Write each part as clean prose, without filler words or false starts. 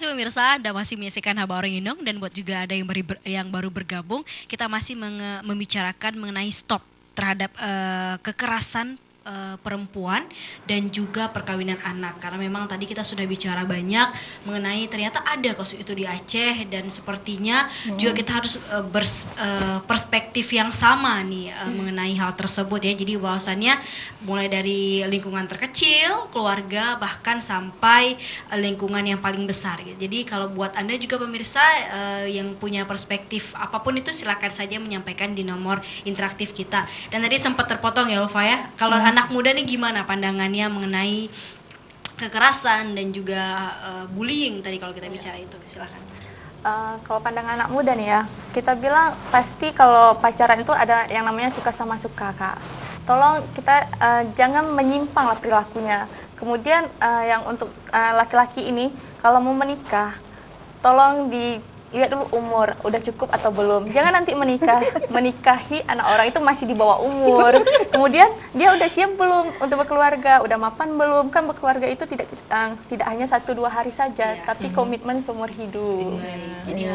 kasih pemirsa, Anda masih menyaksikan Habaru Indong, dan buat juga ada yang baru bergabung, kita masih membicarakan mengenai stop terhadap kekerasan perempuan dan juga perkawinan anak, karena memang tadi kita sudah bicara banyak mengenai ternyata ada kasus itu di Aceh, dan sepertinya juga kita harus perspektif yang sama nih mengenai hal tersebut ya. Jadi bahwasannya mulai dari lingkungan terkecil, keluarga, bahkan sampai lingkungan yang paling besar gitu. Jadi kalau buat Anda juga pemirsa yang punya perspektif apapun itu, silakan saja menyampaikan di nomor interaktif kita. Dan tadi sempat terpotong ya Ulfa ya, kalau anak muda nih gimana pandangannya mengenai kekerasan dan juga bullying tadi kalau kita bicara itu, silakan. Kalau pandangan anak muda nih ya, kita bilang pasti kalau pacaran itu ada yang namanya suka sama suka, Kak. Tolong kita jangan menyimpang lah perilakunya. Kemudian yang untuk laki-laki ini, kalau mau menikah, tolong lihat dulu umur, udah cukup atau belum. Jangan nanti menikahi anak orang itu masih di bawah umur. Kemudian dia udah siap belum untuk berkeluarga, udah mapan belum? Kan berkeluarga itu tidak hanya 1-2 hari saja, tapi komitmen seumur hidup. Jadi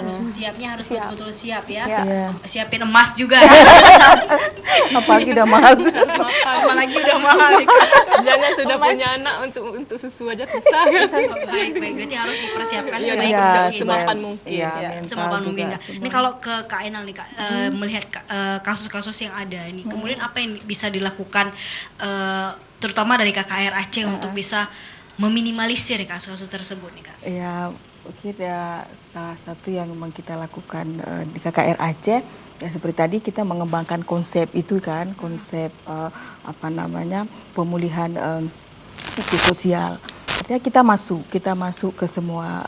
harus betul-betul siap ya. Siapin emas juga. Apalagi udah mahal. Apalagi udah mahal. Jangan sudah punya anak untuk susu aja susah. Baik, berarti harus dipersiapkan semapan mungkin. Semapan mungkin. Ini kalau ke Kak Enal nih Kak, melihat kasus-kasus yang ada ini, kemudian apa yang bisa dilakukan terutama dari KKR Aceh untuk bisa meminimalisir kasus-kasus tersebut nih Kak? Ya, mungkin ya salah satu yang memang kita lakukan di KKR Aceh, ya seperti tadi kita mengembangkan konsep itu kan, konsep pemulihan psikososial. Artinya kita masuk ke semua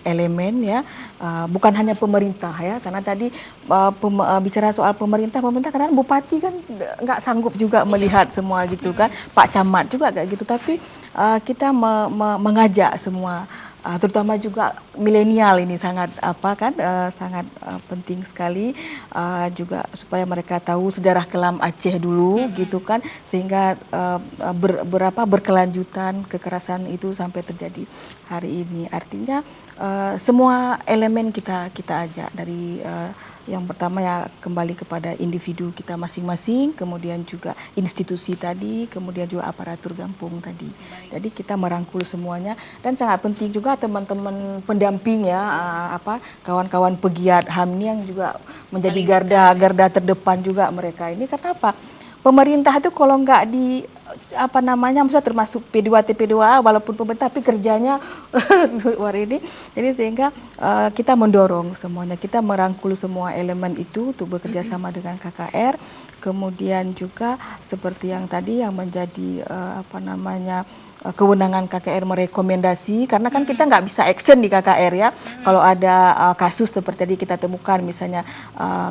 elemen ya, bukan hanya pemerintah ya, karena tadi bicara soal pemerintah karena bupati kan nggak sanggup juga melihat semua gitu kan, Pak Camat juga kayak gitu, tapi kita mengajak semua, terutama juga milenial ini sangat penting sekali juga supaya mereka tahu sejarah kelam Aceh dulu gitu kan, sehingga berkelanjutan kekerasan itu sampai terjadi hari ini. Artinya semua elemen kita ajak dari yang pertama ya kembali kepada individu kita masing-masing, kemudian juga institusi tadi, kemudian juga aparatur kampung tadi. Jadi kita merangkul semuanya, dan sangat penting juga teman-teman pendamping ya, kawan-kawan pegiat HAM ini yang juga menjadi garda terdepan juga mereka ini. Karena apa? Pemerintah itu kalau nggak misalnya termasuk P2 TP2A walaupun pemerintah tapi kerjanya luar ini. Jadi sehingga kita mendorong semuanya, kita merangkul semua elemen itu untuk bekerja sama dengan KKR. Kemudian juga seperti yang tadi yang menjadi kewenangan KKR merekomendasi, karena kan kita nggak bisa action di KKR ya. Kalau ada kasus seperti tadi kita temukan misalnya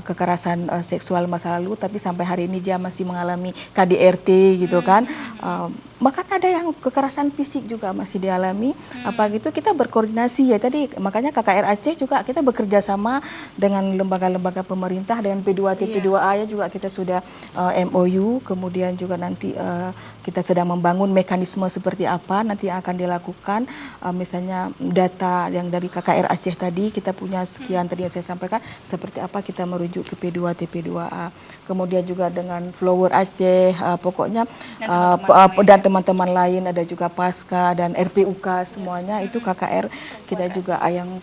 kekerasan seksual masa lalu, tapi sampai hari ini dia masih mengalami KDRT gitu kan. Bahkan ada yang kekerasan fisik juga masih dialami. Apa gitu kita berkoordinasi ya tadi, makanya KKR Aceh juga kita bekerja sama dengan lembaga-lembaga pemerintah, dengan P2 TP2A ya juga kita sudah MOU, kemudian juga nanti kita sedang membangun mekanisme seperti apa nanti yang akan dilakukan, misalnya data yang dari KKR Aceh tadi kita punya sekian tadi yang saya sampaikan, seperti apa kita merujuk ke P2 TP2A, kemudian juga dengan Flower Aceh, pokoknya dan teman-teman lain, ada juga Pasca dan RPUK semuanya itu KKR kita juga yang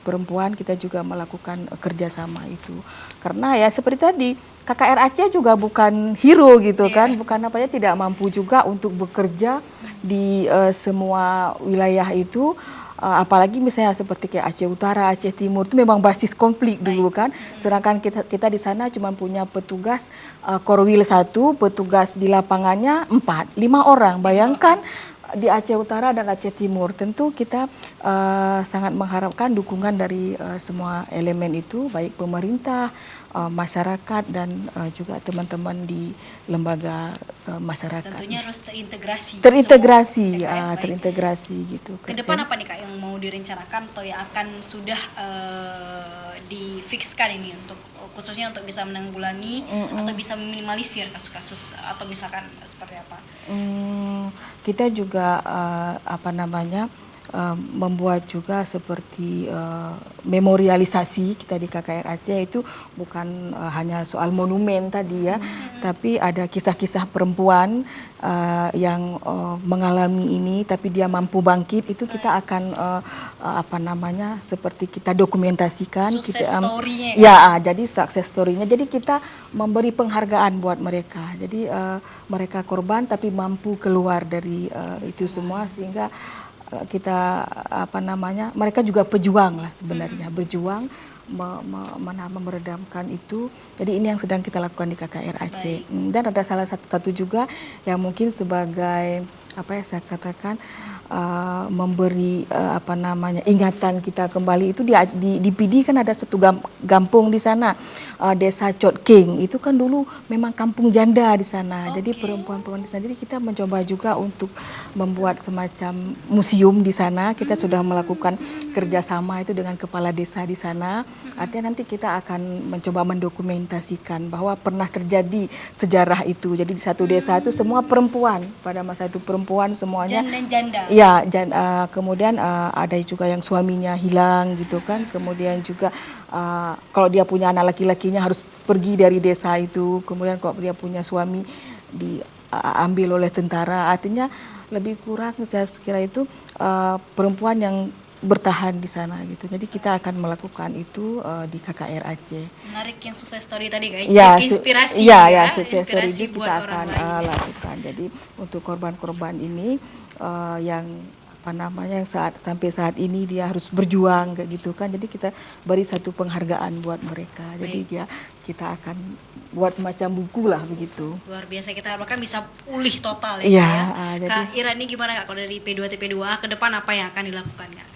perempuan kita juga melakukan kerjasama itu, karena ya seperti tadi KKR Aceh juga bukan hero gitu kan, bukan tidak mampu juga untuk bekerja di semua wilayah itu, apalagi misalnya seperti kayak Aceh Utara, Aceh Timur itu memang basis konflik dulu kan, sedangkan kita di sana cuma punya petugas Korwil 1, petugas di lapangannya 4-5 orang, bayangkan di Aceh Utara dan Aceh Timur. Tentu kita sangat mengharapkan dukungan dari semua elemen itu, baik pemerintah, masyarakat, dan juga teman-teman di lembaga masyarakat. Tentunya harus terintegrasi. Terintegrasi gitu. Ke depan apa nih Kak yang mau direncanakan atau yang akan sudah difikskan ini untuk khususnya untuk bisa menanggulangi atau bisa meminimalisir kasus-kasus, atau misalkan seperti apa? Kita juga membuat juga seperti memorialisasi kita di KKR Aceh itu bukan hanya soal monumen tadi ya, tapi ada kisah-kisah perempuan yang mengalami ini tapi dia mampu bangkit, itu kita akan seperti kita dokumentasikan, Sukses kita story-nya jadi success story-nya. Jadi kita memberi penghargaan buat mereka. Jadi mereka korban tapi mampu keluar dari itu semua, sehingga kita mereka juga pejuang lah sebenarnya, berjuang meredamkan itu. Jadi ini yang sedang kita lakukan di KKR Aceh. Dan ada salah satu juga yang mungkin sebagai saya katakan memberi ingatan kita kembali, itu di PD kan ada satu kampung di sana, desa Chot King, itu kan dulu memang kampung janda di sana. Jadi perempuan-perempuan di sana, jadi kita mencoba juga untuk membuat semacam museum di sana. Kita sudah melakukan kerjasama itu dengan kepala desa di sana. Artinya nanti kita akan mencoba mendokumentasikan bahwa pernah terjadi sejarah itu. Jadi di satu desa itu semua perempuan, pada masa itu perempuan semuanya. Dan janda. Ya, kemudian ada juga yang suaminya hilang gitu kan. Kemudian juga kalau dia punya anak laki-lakinya harus pergi dari desa itu. Kemudian kalau dia punya suami diambil oleh tentara. Artinya lebih kurang saya kira itu perempuan yang bertahan di sana gitu. Jadi kita akan melakukan itu di KKR Aceh. Menarik yang sukses story tadi kayak inspirasi sukses story inspirasi itu buat kita orang akan lain. lakukan. Jadi untuk korban-korban ini yang yang sampai saat ini dia harus berjuang kayak gitu kan. Jadi kita beri satu penghargaan buat mereka. Jadi kita akan buat semacam buku lah begitu. Luar biasa, kita harapkan bisa pulih total ya. Iya, Kak Ira ini gimana Kak, kalau dari P2TP2A ke depan apa yang akan dilakukan Kak?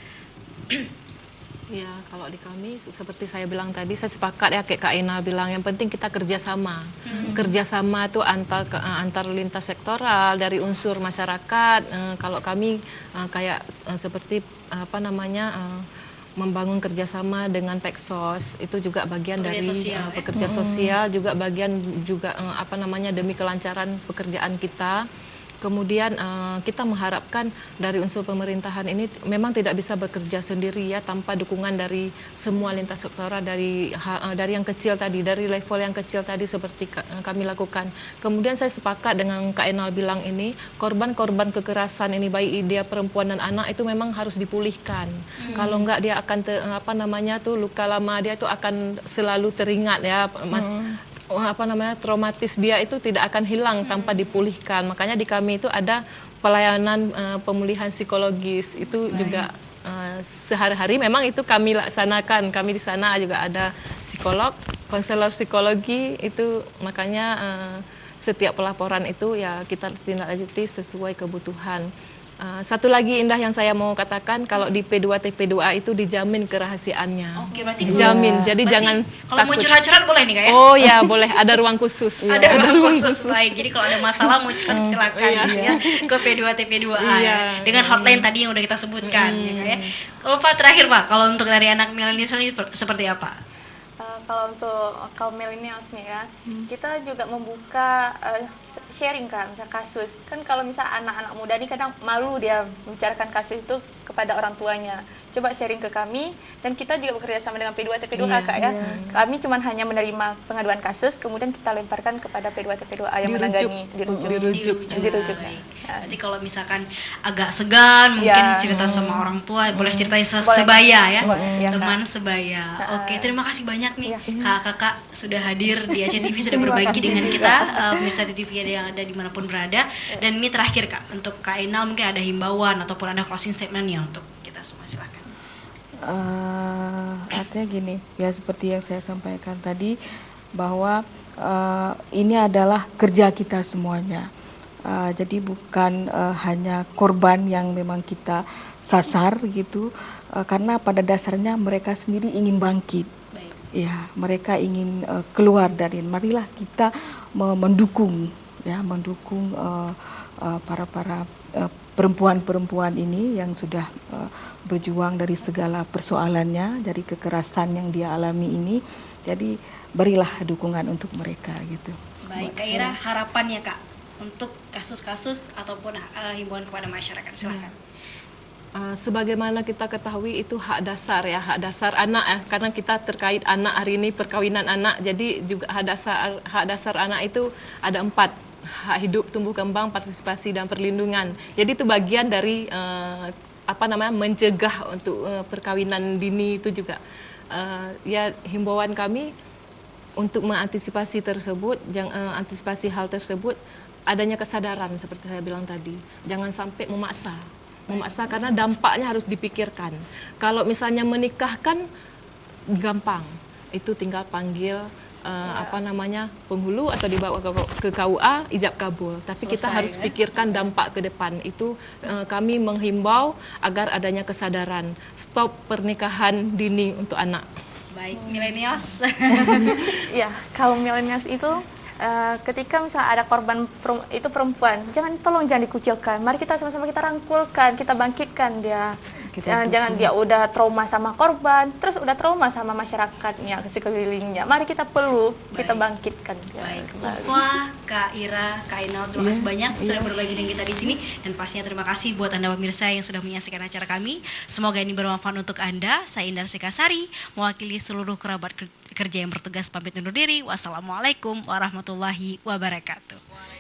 Ya, kalau di kami seperti saya bilang tadi, saya sepakat ya kayak Kak Inal bilang, yang penting kita kerjasama. Kerjasama itu antar lintas sektoral dari unsur masyarakat. Kalau kami seperti membangun kerjasama dengan Peksos, itu juga bagian dari pekerja sosial, juga bagian juga demi kelancaran pekerjaan kita. Kemudian kita mengharapkan dari unsur pemerintahan ini memang tidak bisa bekerja sendiri ya, tanpa dukungan dari semua lintas sektoral, dari yang kecil tadi, dari level yang kecil tadi seperti kami lakukan. Kemudian saya sepakat dengan Kak Enal bilang ini, korban-korban kekerasan ini baik dia perempuan dan anak itu memang harus dipulihkan. Kalau enggak dia akan luka lama dia itu akan selalu teringat ya, Mas. Traumatis dia itu tidak akan hilang tanpa dipulihkan. Makanya di kami itu ada pelayanan pemulihan psikologis, itu juga sehari-hari memang itu kami laksanakan. Kami di sana juga ada psikolog, konselor psikologi, itu makanya setiap pelaporan itu ya kita tindak lanjuti sesuai kebutuhan. Satu lagi Indah yang saya mau katakan, kalau di P2TP2A itu dijamin kerahasiaannya. Oke, berarti dijamin. Jadi berarti jangan kalau mau curhat-curhat boleh nih Kak ya? Oh ya, boleh, ada ruang khusus. Ada ruang khusus, baik. Jadi kalau ada masalah mau curhat silakan gitu ya ke P2TP2A ya. Dengan hotline tadi yang udah kita sebutkan ya Kak ya. Kalau Pak terakhir Pak, kalau untuk dari anak milenial ini seperti apa? Kalau untuk kaum millennials nih ya, kita juga membuka sharing Kak, misal kasus. Kan kalau misal anak-anak muda nih kadang malu dia membicarakan kasus itu kepada orang tuanya. Coba sharing ke kami, dan kita juga bekerja sama dengan P2TP2A Kak ya. Kami cuma hanya menerima pengaduan kasus, kemudian kita lemparkan kepada P2TP2A yang menangani, dirujuk. Berarti kalau misalkan agak segan mungkin cerita sama orang tua, boleh ceritain sebaya ya, teman sebaya. Oke, terima kasih banyak nih kakak-kakak sudah hadir di Aceh TV, sudah berbagi dengan kita pemirsa TV yang ada dimanapun berada. Dan ini terakhir Kak, untuk Kak Enal mungkin ada himbauan ataupun ada closing statement-nya untuk kita semua, silakan. Artinya gini ya, seperti yang saya sampaikan tadi, bahwa ini adalah kerja kita semuanya. Jadi bukan hanya korban yang memang kita sasar gitu, karena pada dasarnya mereka sendiri ingin bangkit. Ya, mereka ingin keluar dari. Marilah kita mendukung para perempuan-perempuan ini yang sudah berjuang dari segala persoalannya, dari kekerasan yang dia alami ini. Jadi berilah dukungan untuk mereka gitu. Baik, Kak Ira, harapannya Kak untuk kasus-kasus ataupun himbauan kepada masyarakat, silakan. Sebagaimana kita ketahui itu hak dasar ya, hak dasar anak ya, karena kita terkait anak hari ini perkawinan anak, jadi juga hak dasar anak itu ada 4: hak hidup, tumbuh kembang, partisipasi dan perlindungan. Jadi itu bagian dari mencegah untuk perkawinan dini itu juga. Ya himbauan kami untuk mengantisipasi tersebut, antisipasi hal tersebut, adanya kesadaran seperti saya bilang tadi, jangan sampai memaksa karena dampaknya harus dipikirkan. Kalau misalnya menikahkan gampang, itu tinggal panggil penghulu atau dibawa ke KUA, ijab kabul. Tapi kita harus pikirkan dampak ke depan. Itu kami menghimbau agar adanya kesadaran, stop pernikahan dini untuk anak. Baik, milenials. Ya, kalau milenials itu ketika misalnya ada korban itu perempuan, tolong jangan dikucilkan. Mari kita sama-sama kita rangkulkan, kita bangkitkan dia. Jangan dia udah trauma sama korban, terus udah trauma sama masyarakatnya, sekelilingnya. Mari kita peluk, kita bangkitkan dia. Baik, Ulfa, Kak Ira, Kak Ainal, terima kasih banyak sudah berbagi dengan kita di sini, dan pastinya terima kasih buat Anda pemirsa yang sudah menyaksikan acara kami. Semoga ini bermanfaat untuk Anda. Saya Indar Sekasari, mewakili seluruh kerabat kerja yang bertugas pamit undur diri. Wassalamualaikum warahmatullahi wabarakatuh.